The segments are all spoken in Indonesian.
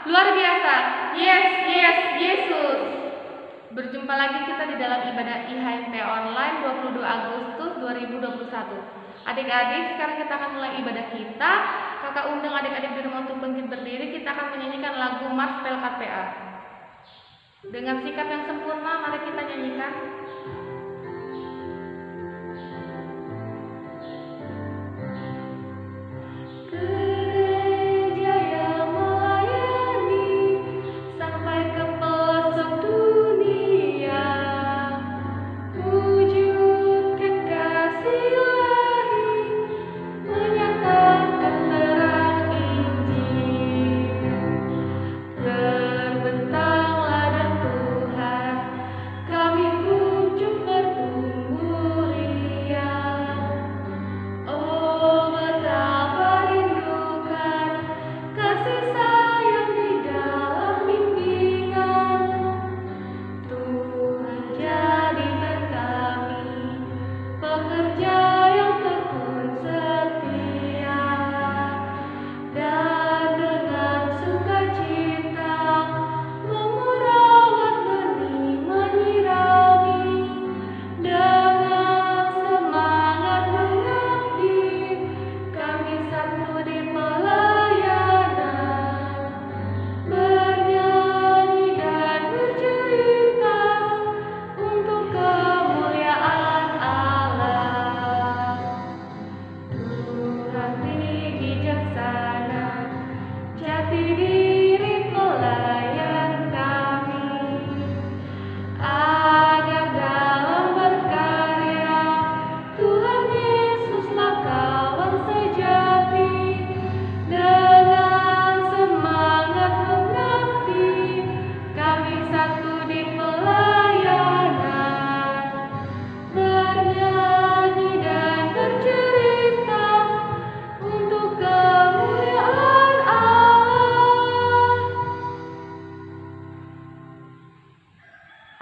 Luar biasa. Yes, yes, Yesus. Berjumpa lagi kita di dalam ibadah IHMP online 22 Agustus 2021. Adik-adik, sekarang kita akan mulai ibadah kita. Kakak undang adik-adik di rumah untuk bangkit berdiri. Kita akan menyanyikan lagu Mars Pelkat PA. Dengan sikap yang sempurna, mari kita nyanyikan.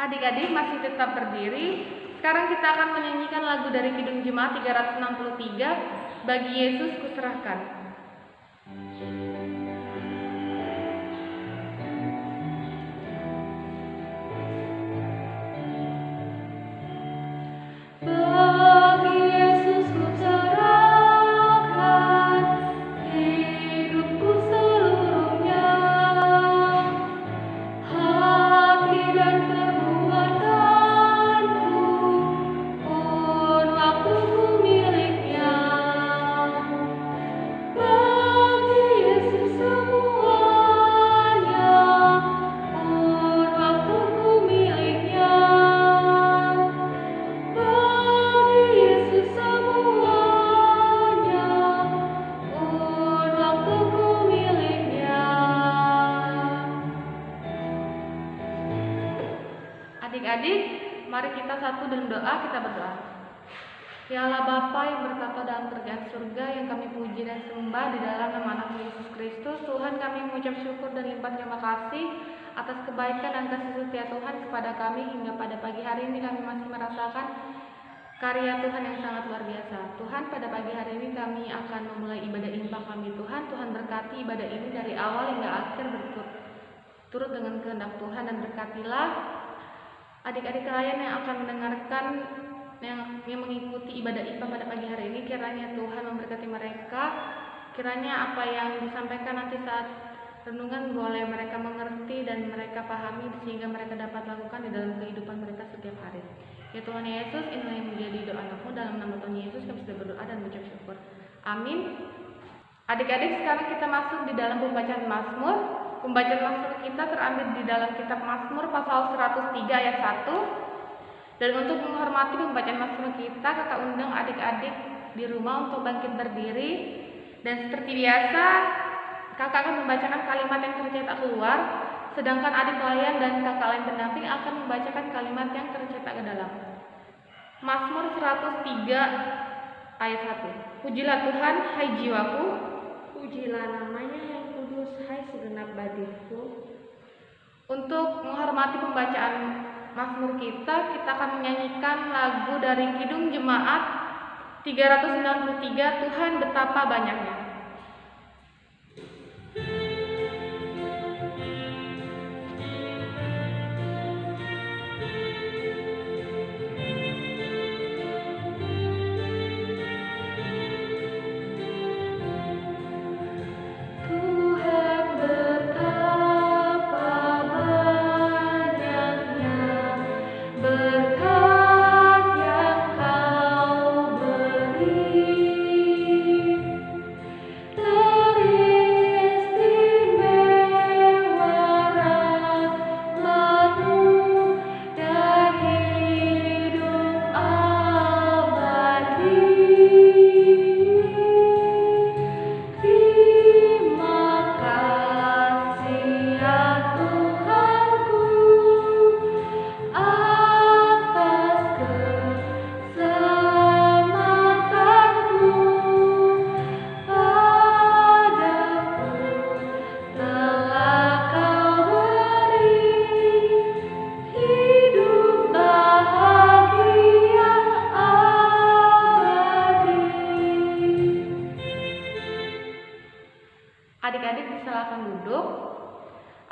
Adik-adik masih tetap berdiri. Sekarang kita akan menyanyikan lagu dari Kidung Jemaat 363, Bagi Yesus Kuserahkan. Adik-adik, mari kita satu dalam doa, kita berdoa. Ya Allah Bapa yang bertata dalam kerajaan surga, yang kami puji dan sembah di dalam nama anak Yesus Kristus. Tuhan, kami mengucap syukur dan limpah terima kasih atas kebaikan dan kasih setia Tuhan kepada kami hingga pada pagi hari ini kami masih merasakan karya Tuhan yang sangat luar biasa. Tuhan, pada pagi hari ini kami akan memulai ibadah infak kami Tuhan. Tuhan berkati ibadah ini dari awal hingga akhir turut dengan kehendak Tuhan, dan berkatilah adik-adik kalian yang akan mendengarkan, yang mengikuti ibadah IPA pada pagi hari ini. Kiranya Tuhan memberkati mereka. Kiranya apa yang disampaikan nanti saat renungan boleh mereka mengerti dan mereka pahami, sehingga mereka dapat lakukan di dalam kehidupan mereka setiap hari. Ya Tuhan Yesus, inilah yang menjadi doa anakmu. Dalam nama Tuhan Yesus kami sudah berdoa dan mengucap syukur. Amin. Adik-adik, sekarang kita masuk di dalam pembacaan Mazmur. Pembacaan Mazmur kita terambil di dalam kitab Mazmur pasal 103 ayat 1. Dan untuk menghormati pembacaan Mazmur kita, kakak undang adik-adik di rumah untuk bangkit berdiri. Dan seperti biasa, kakak akan membacakan kalimat yang tercetak keluar, sedangkan adik layan dan kakak lain pendamping akan membacakan kalimat yang tercetak ke dalam. Mazmur 103 ayat 1. Pujilah Tuhan, hai jiwaku, pujilah namanya yang kudus, hai segenap batinku. Untuk menghormati pembacaan Mazmur kita akan menyanyikan lagu dari Kidung Jemaat 393, Tuhan Betapa Banyaknya.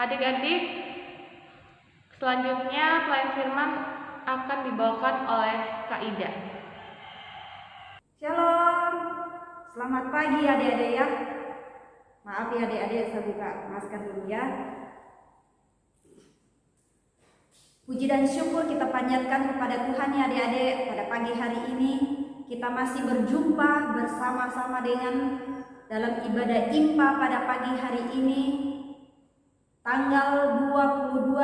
Adik-adik, selanjutnya pelayan firman akan dibawakan oleh Kak Ida. Shalom, selamat pagi adik-adik ya. Maaf ya adik-adik, saya buka masker dulu ya. Puji dan syukur kita panjatkan kepada Tuhan ya adik-adik. Pada pagi hari ini kita masih berjumpa bersama-sama dengan dalam ibadah IMPA pada pagi hari ini, tanggal 22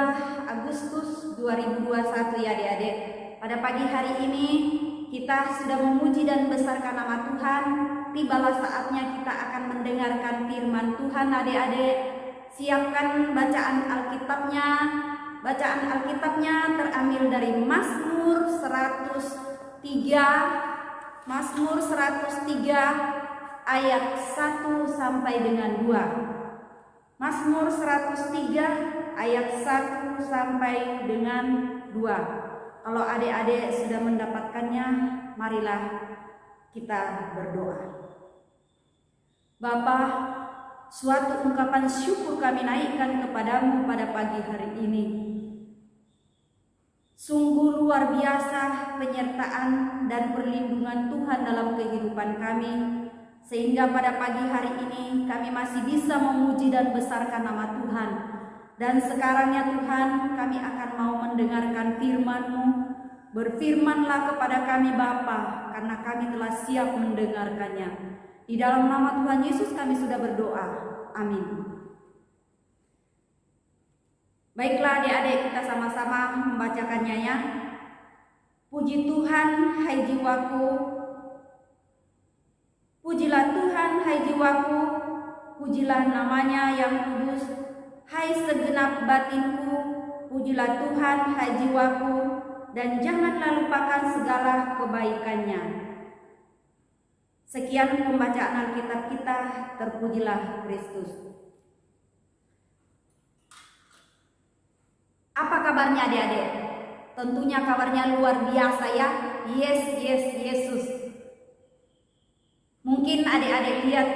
Agustus 2021 ya adik-adik. Pada pagi hari ini kita sudah memuji dan besarkan nama Tuhan. Tibalah saatnya kita akan mendengarkan firman Tuhan adik-adik. Siapkan bacaan Alkitabnya. Bacaan Alkitabnya terambil dari Mazmur 103. Mazmur 103 ayat 1 sampai dengan 2. Mazmur 103 ayat 1 sampai dengan 2. Kalau adik-adik sudah mendapatkannya, marilah kita berdoa. Bapa, suatu ungkapan syukur kami naikkan kepadamu pada pagi hari ini. Sungguh luar biasa penyertaan dan perlindungan Tuhan dalam kehidupan kami, sehingga pada pagi hari ini kami masih bisa memuji dan besarkan nama Tuhan. Dan sekarang ya Tuhan, kami akan mau mendengarkan firman-Mu. Berfirmanlah kepada kami Bapa, karena kami telah siap mendengarkannya. Di dalam nama Tuhan Yesus kami sudah berdoa. Amin. Baiklah adik-adik, kita sama-sama membacakannya ya. Puji Tuhan, hai jiwaku. Pujilah Tuhan, hai jiwaku. Pujilah namanya yang kudus. Hai segenap batinku, pujilah Tuhan, hai jiwaku. Dan janganlah lupakan segala kebaikannya. Sekian pembacaan Alkitab kita, terpujilah Kristus. Apa kabarnya adik-adik? Tentunya kabarnya luar biasa ya. Yes, Yesus. Mungkin adik-adik lihat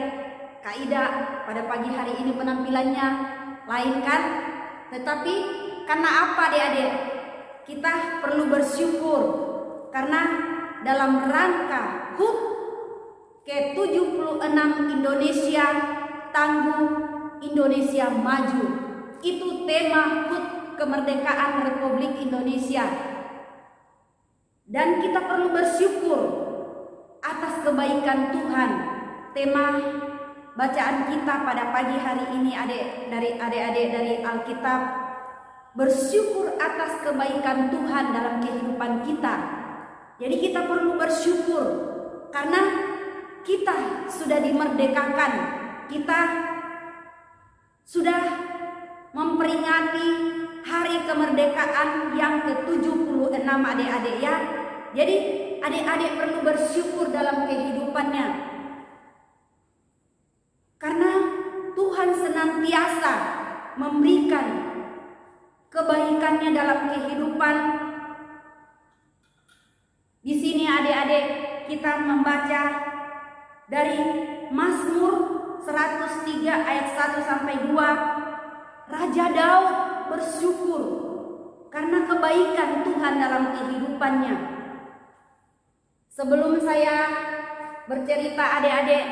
Kak Ida pada pagi hari ini penampilannya lain kan? Tetapi karena apa adik-adik? Kita perlu bersyukur karena dalam rangka HUT ke-76 Indonesia Tangguh, Indonesia Maju. Itu tema HUT kemerdekaan Republik Indonesia. Dan kita perlu bersyukur atas kebaikan Tuhan. Tema bacaan kita pada pagi hari ini adik-adik dari Alkitab, bersyukur atas kebaikan Tuhan dalam kehidupan kita. Jadi kita perlu bersyukur karena kita sudah dimerdekakan. Kita sudah memperingati hari kemerdekaan yang ke-76 adik-adik ya. Jadi adik-adik perlu bersyukur dalam kehidupannya. Karena Tuhan senantiasa memberikan kebaikannya dalam kehidupan. Di sini adik-adik kita membaca dari Mazmur 103 ayat 1 sampai 2. Raja Daud bersyukur karena kebaikan Tuhan dalam kehidupannya. Sebelum saya bercerita adik-adik,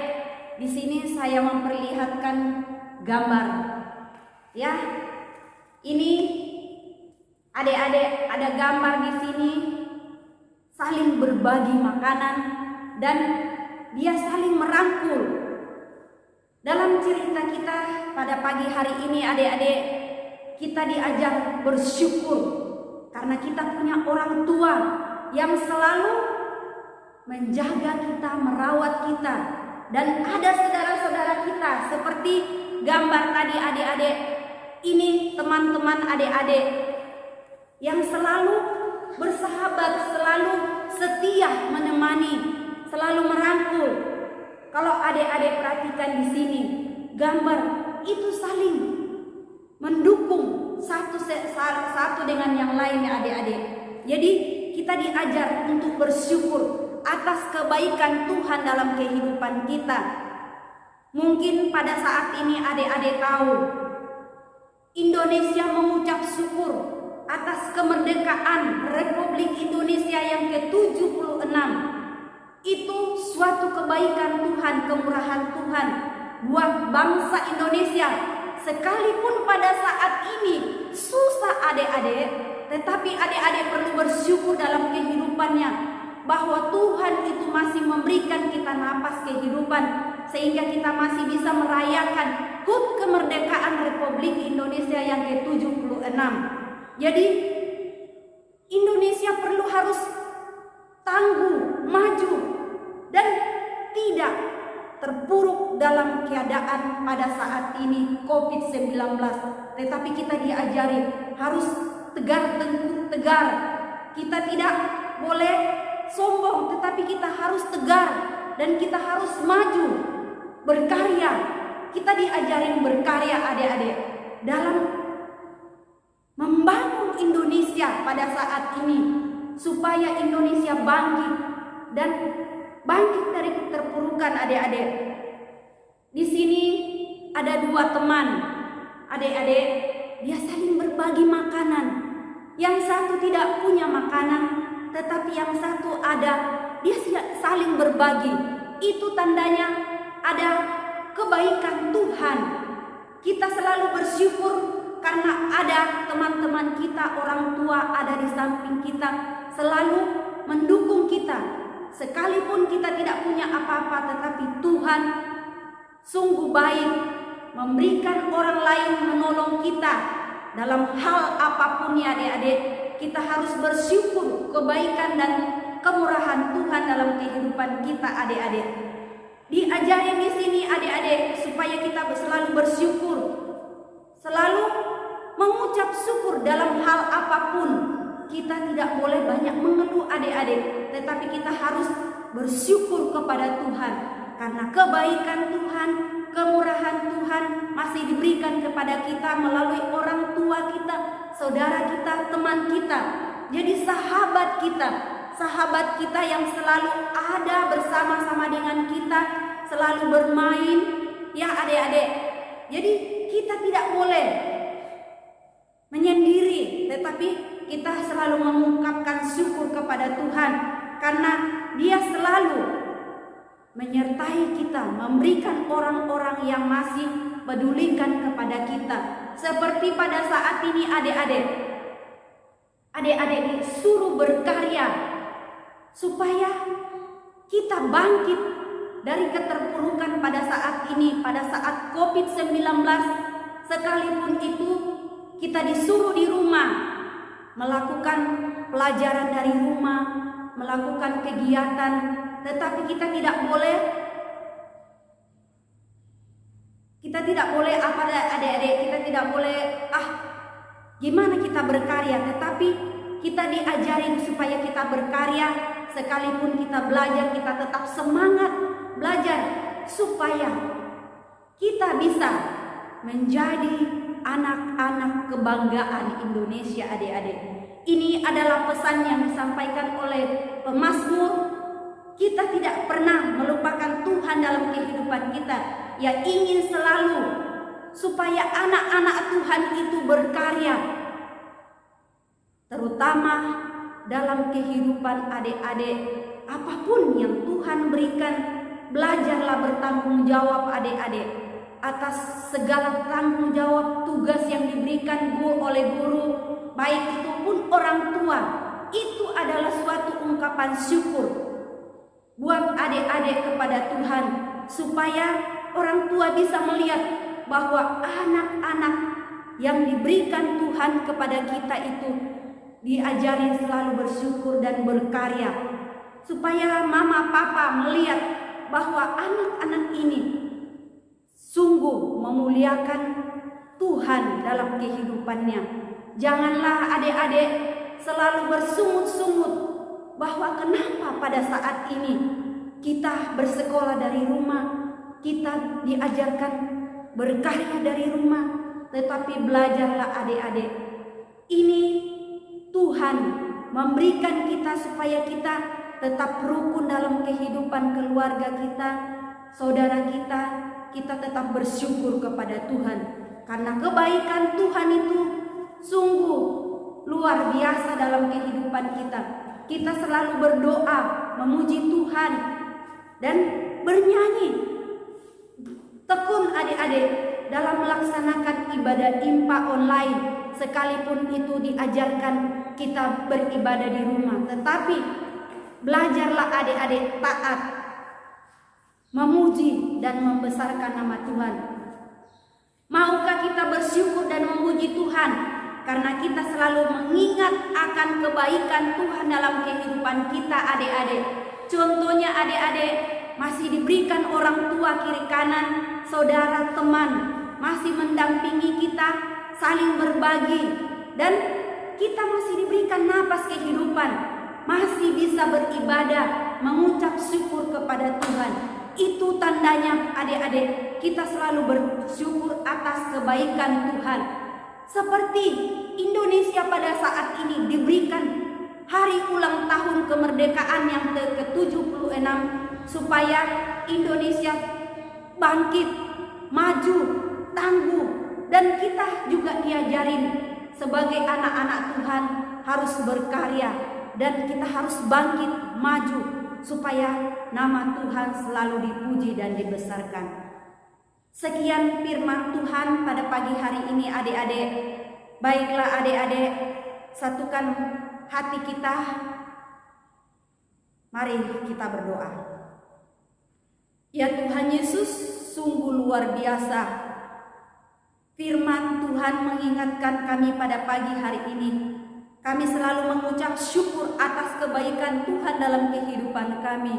di sini saya memperlihatkan gambar. Ya. Ini adik-adik ada gambar di sini saling berbagi makanan dan dia saling merangkul. Dalam cerita kita pada pagi hari ini adik-adik, kita diajar bersyukur karena kita punya orang tua yang selalu menjaga kita, merawat kita. Dan ada saudara-saudara kita seperti gambar tadi adik-adik. Ini teman-teman adik-adik yang selalu bersahabat, selalu setia menemani, selalu merangkul. Kalau adik-adik perhatikan di sini, gambar itu saling mendukung satu dengan yang lain ya adik-adik. Jadi kita diajar untuk bersyukur atas kebaikan Tuhan dalam kehidupan kita. Mungkin pada saat ini adik-adik tahu Indonesia mengucap syukur atas kemerdekaan Republik Indonesia yang ke-76. Itu suatu kebaikan Tuhan, kemurahan Tuhan buat bangsa Indonesia. Sekalipun pada saat ini susah adik-adik, tetapi adik-adik perlu bersyukur dalam kehidupannya, bahwa Tuhan itu masih memberikan kita napas kehidupan, sehingga kita masih bisa merayakan HUT kemerdekaan Republik Indonesia yang ke-76. Jadi Indonesia perlu harus tangguh, maju, dan tidak terpuruk dalam keadaan pada saat ini COVID-19. Tetapi kita diajari harus tegar, tegar. Kita tidak boleh sombong, tetapi kita harus tegar dan kita harus maju, berkarya. Kita diajarin berkarya adik-adik dalam membangun Indonesia pada saat ini, supaya Indonesia bangkit dan bangkit dari keterpurukan adik-adik. Di sini ada dua teman adik-adik, dia saling berbagi makanan. Yang satu tidak punya makanan, tetapi yang satu ada, dia saling berbagi. Itu tandanya ada kebaikan Tuhan. Kita selalu bersyukur karena ada teman-teman kita, orang tua ada di samping kita, selalu mendukung kita. Sekalipun kita tidak punya apa-apa, tetapi Tuhan sungguh baik, memberikan orang lain menolong kita dalam hal apapun ya adik-adik. Kita harus bersyukur kebaikan dan kemurahan Tuhan dalam kehidupan kita adik-adik. Diajarin di sini adik-adik supaya kita selalu bersyukur, selalu mengucap syukur dalam hal apapun. Kita tidak boleh banyak mengeluh adik-adik, tetapi kita harus bersyukur kepada Tuhan, karena kebaikan Tuhan, kemurahan Tuhan masih diberikan kepada kita melalui orang tua kita, saudara kita, teman kita. Jadi sahabat kita yang selalu ada bersama-sama dengan kita, selalu bermain ya adik-adik. Jadi kita tidak boleh menyendiri, tetapi kita selalu mengungkapkan syukur kepada Tuhan, karena Dia selalu menyertai kita, memberikan orang-orang yang masih pedulikan kepada kita. Seperti pada saat ini adik-adik disuruh berkarya supaya kita bangkit dari keterpurukan pada saat ini, pada saat COVID-19. Sekalipun itu kita disuruh di rumah, melakukan pelajaran dari rumah, melakukan kegiatan, tetapi kita tidak boleh apa adik-adik, kita tidak boleh gimana kita berkarya, tetapi kita diajarin supaya kita berkarya. Sekalipun kita belajar, kita tetap semangat belajar supaya kita bisa menjadi anak-anak kebanggaan Indonesia adik-adik. Ini adalah pesan yang disampaikan oleh pemazmur. Kita tidak pernah melupakan Tuhan dalam kehidupan kita, yang ingin selalu supaya anak-anak Tuhan itu berkarya, terutama dalam kehidupan adik-adik. Apapun yang Tuhan berikan, belajarlah bertanggung jawab adik-adik atas segala tanggung jawab tugas yang diberikan oleh guru, baik itu pun orang tua. Itu adalah suatu ungkapan syukur buat adik-adik kepada Tuhan, supaya orang tua bisa melihat bahwa anak-anak yang diberikan Tuhan kepada kita itu diajarin selalu bersyukur dan berkarya, supaya mama papa melihat bahwa anak-anak ini sungguh memuliakan Tuhan dalam kehidupannya. Janganlah adik-adik selalu bersungut-sungut bahwa kenapa pada saat ini kita bersekolah dari rumah, kita diajarkan berkarya dari rumah, tetapi belajarlah adik-adik. Ini Tuhan memberikan kita supaya kita tetap rukun dalam kehidupan keluarga kita, saudara kita tetap bersyukur kepada Tuhan. karena kebaikan Tuhan itu sungguh luar biasa dalam kehidupan kita. Kita selalu berdoa, memuji Tuhan, dan bernyanyi. Tekun adik-adik dalam melaksanakan ibadah impa online, sekalipun itu diajarkan kita beribadah di rumah. Tetapi belajarlah adik-adik taat, memuji dan membesarkan nama Tuhan. Maukah kita bersyukur dan memuji Tuhan karena kita selalu mengingat akan kebaikan Tuhan dalam kehidupan kita adik-adik. Contohnya adik-adik masih diberikan orang tua kiri kanan, saudara, teman, masih mendampingi kita, saling berbagi, dan kita masih diberikan napas kehidupan, masih bisa beribadah, mengucap syukur kepada Tuhan. Itu tandanya adik-adik kita selalu bersyukur atas kebaikan Tuhan. Seperti Indonesia pada saat ini diberikan hari ulang tahun kemerdekaan yang ke-76 supaya Indonesia bangkit, maju, tangguh, dan kita juga diajarin sebagai anak-anak Tuhan harus berkarya dan kita harus bangkit, maju supaya nama Tuhan selalu dipuji dan dibesarkan. Sekian firman Tuhan pada pagi hari ini adik-adik. Baiklah adik-adik, satukan hati kita. Mari kita berdoa. Ya Tuhan Yesus, sungguh luar biasa. Firman Tuhan mengingatkan kami pada pagi hari ini. Kami selalu mengucap syukur atas kebaikan Tuhan dalam kehidupan kami.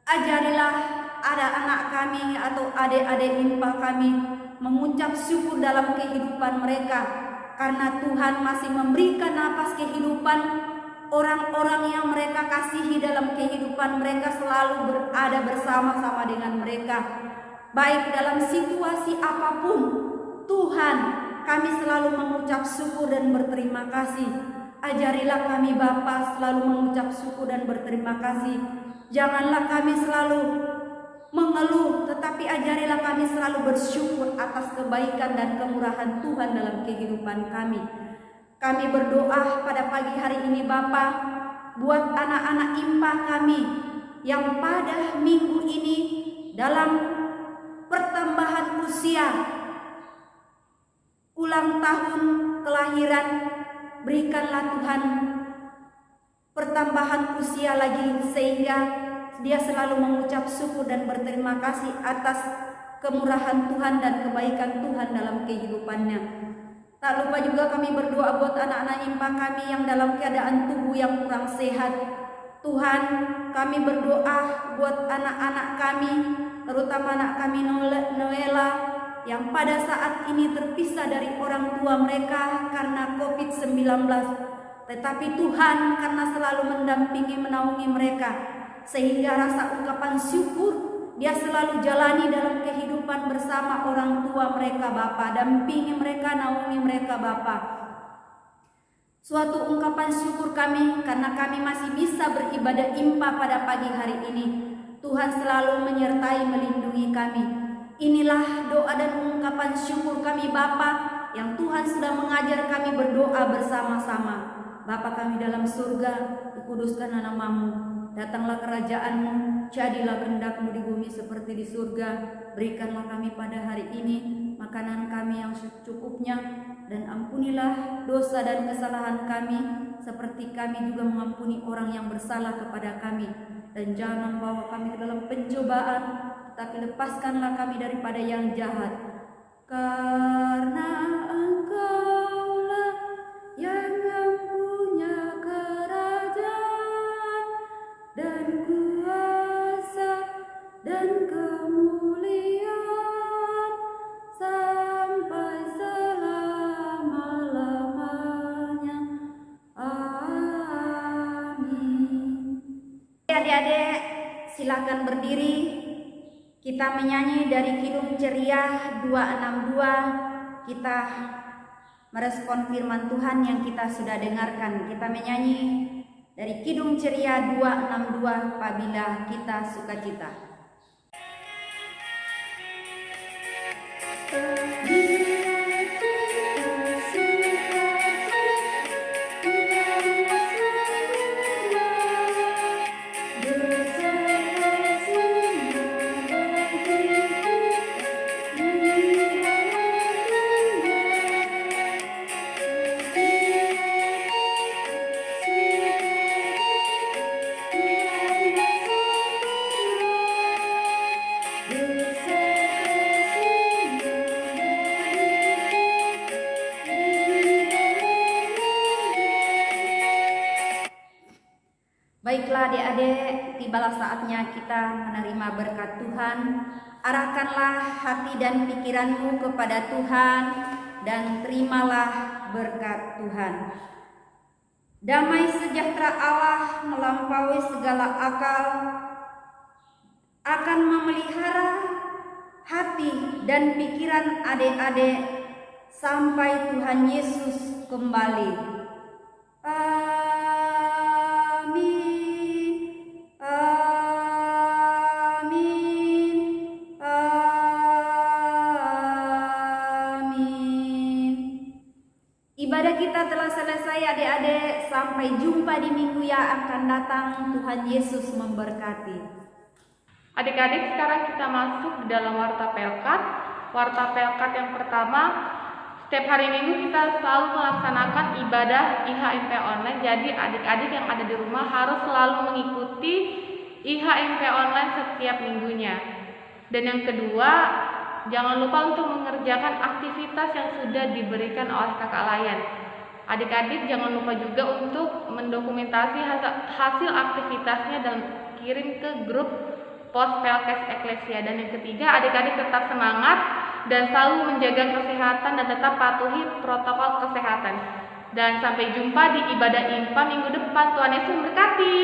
Ajarilah ada anak kami atau adik-adik impa kami mengucap syukur dalam kehidupan mereka, karena Tuhan masih memberikan napas kehidupan. Orang-orang yang mereka kasihi dalam kehidupan mereka selalu berada bersama-sama dengan mereka. Baik dalam situasi apapun, Tuhan, kami selalu mengucap syukur dan berterima kasih. Ajarilah kami Bapa selalu mengucap syukur dan berterima kasih. Janganlah kami selalu mengeluh, tetapi ajarilah kami selalu bersyukur atas kebaikan dan kemurahan Tuhan dalam kehidupan kami. Kami berdoa pada pagi hari ini Bapa, buat anak-anak impa kami yang pada minggu ini dalam pertambahan usia ulang tahun kelahiran, berikanlah Tuhan pertambahan usia lagi sehingga dia selalu mengucap syukur dan berterima kasih atas kemurahan Tuhan dan kebaikan Tuhan dalam kehidupannya. Tak lupa juga kami berdoa buat anak-anak impa kami yang dalam keadaan tubuh yang kurang sehat. Tuhan, kami berdoa buat anak-anak kami, terutama anak kami Noela yang pada saat ini terpisah dari orang tua mereka karena COVID-19. Tetapi Tuhan karena selalu mendampingi, menaungi mereka, sehingga rasa ungkapan syukur dia selalu jalani dalam kehidupan bersama orang tua mereka Bapa. Dampingi mereka, naungi mereka Bapa. Suatu ungkapan syukur kami karena kami masih bisa beribadah impa pada pagi hari ini. Tuhan selalu menyertai, melindungi kami. Inilah doa dan ungkapan syukur kami Bapa yang Tuhan sudah mengajar kami berdoa bersama-sama. Bapa kami dalam surga, dikuduskan namamu. Datanglah kerajaan-Mu, jadilah kehendak-Mu di bumi seperti di surga. Berikanlah kami pada hari ini makanan kami yang secukupnya, dan ampunilah dosa dan kesalahan kami seperti kami juga mengampuni orang yang bersalah kepada kami. Dan jangan membawa kami ke dalam pencobaan, tetapi lepaskanlah kami daripada yang jahat. Karena Engkaulah yang mempunyai kerajaan dan kuasa dan kemuliaan sampai selama-lamanya. Amin. Adik-adik, silakan berdiri. Kita menyanyi dari Kidung Ceria 262. Kita merespon firman Tuhan yang kita sudah dengarkan. Kita menyanyi dari Kidung Ceria 262, apabila kita sukacita. tibalah saatnya kita menerima berkat Tuhan. Arahkanlah hati dan pikiranmu kepada Tuhan dan terimalah berkat Tuhan. Damai sejahtera Allah melampaui segala akal akan memelihara hati dan pikiran adik-adik sampai Tuhan Yesus kembali. Amin. Amin. Amin. Ibadah kita telah selesai adik-adik. Sampai jumpa di minggu yang akan datang. Tuhan Yesus memberkati. Adik-adik, sekarang kita masuk di dalam Warta Pelkat. Warta Pelkat yang pertama, setiap hari Minggu kita selalu melaksanakan ibadah IHMP online. Jadi adik-adik yang ada di rumah harus selalu mengikuti IHMP online setiap minggunya. Dan yang kedua, jangan lupa untuk mengerjakan aktivitas yang sudah diberikan oleh kakak layan. Adik-adik jangan lupa juga untuk mendokumentasi hasil aktivitasnya dan kirim ke grup Pos Pelkes Eklesia. Dan yang ketiga, adik-adik tetap semangat dan selalu menjaga kesehatan dan tetap patuhi protokol kesehatan. Dan sampai jumpa di ibadah IMPA minggu depan. Tuhan Yesus memberkati.